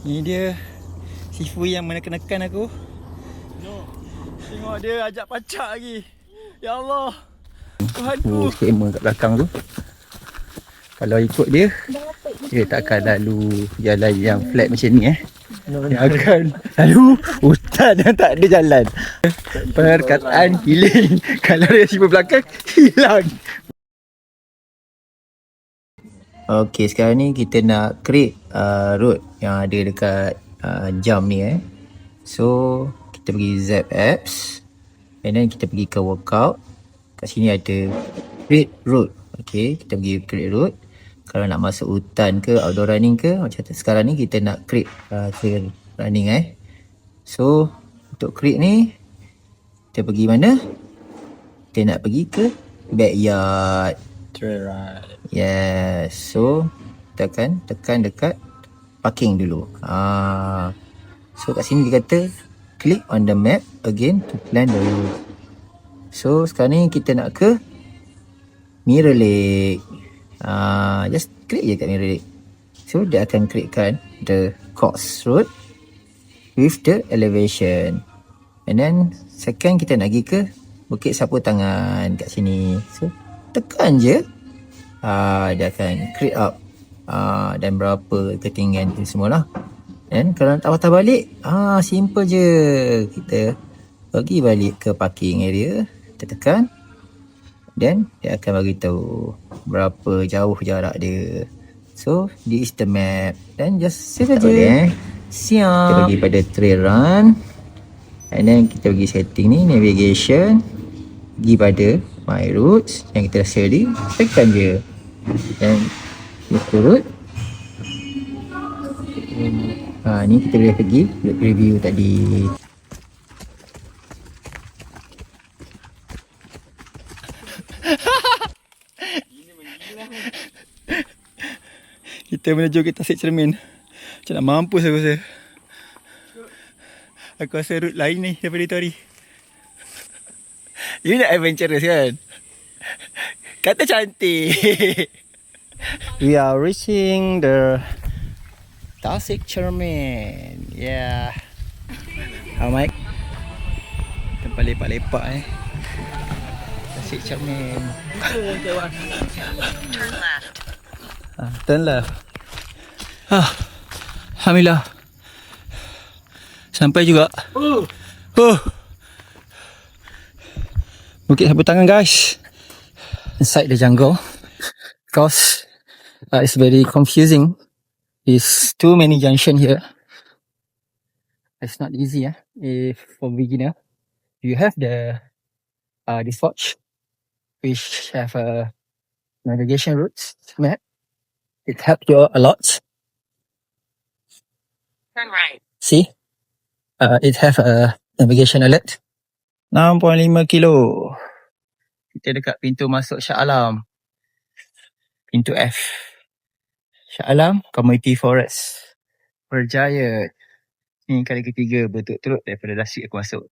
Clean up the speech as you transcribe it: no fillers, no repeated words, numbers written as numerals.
Ni dia Sifu yang menekan-nekan aku. No. Tengok dia ajak pacak lagi. Ya Allah. Tuhanku. Camera kat belakang tu. Kalau ikut dia, dia takkan lalu jalan yang flat macam ni Dia akan lalu hutan yang tak ada jalan. Perkataan healing. Kalau dia sibuk belakang, hilang. Okay, sekarang ni kita nak create road yang ada dekat jam ni So, kita pergi Zap Apps. And then kita pergi ke workout. Kat sini ada create road. Okay, kita pergi create road. Kalau nak masuk hutan ke, outdoor running ke, macam sekarang ni kita nak create trail running So, untuk create ni, kita pergi mana? Kita nak pergi ke backyard. Trail run. Yes, so kita akan tekan dekat parking dulu. So kat sini dia kata click on the map again to plan the route. So sekarang ni kita nak ke Mirror Lake. Just klik je kat Mirror Lake. So dia akan createkan the course road with the elevation. And then second kita nak pergi ke Bukit Sapu Tangan kat sini. So tekan je. Dia akan create up dan berapa ketinggian tu semualah. Dan kalau nak patah balik, simple je. Kita pergi balik ke parking area, kita tekan, then dia akan bagi tahu berapa jauh jarak dia. So this is the map. Dan just save saja. Siap. Kita pergi pada trail run. And then kita pergi setting ni, navigation. Pergi pada my routes yang kita dah tadi, tekan je. Dan ikut route. Ni kita boleh pergi review tadi. Kita menuju ke Tasik Cermin. Macam nak mampus aku rasa. Aku rasa route lain ni daripada itu hari. You nak adventurous kan? Kata cantik. We are reaching the Tasik Cermin. Yeah. Mike. Tempat lepak-lepak Tasik Cermin. Turn left. Turn left. Alhamdulillah. Sampai juga. Bukit Sapu Tangan guys. Inside the jungle. Because it's very confusing. There's too many junction here. It's not easy if for beginner. You have the this watch which have a navigation routes map. It helps you a lot. Turn right. See? It have a navigation alert. 6.5 kilo. Kita dekat pintu masuk Shah Alam. Pintu F. Shah Alam Community Forest. Berjaya. Ini kali ketiga berturut-turut daripada last week aku masuk.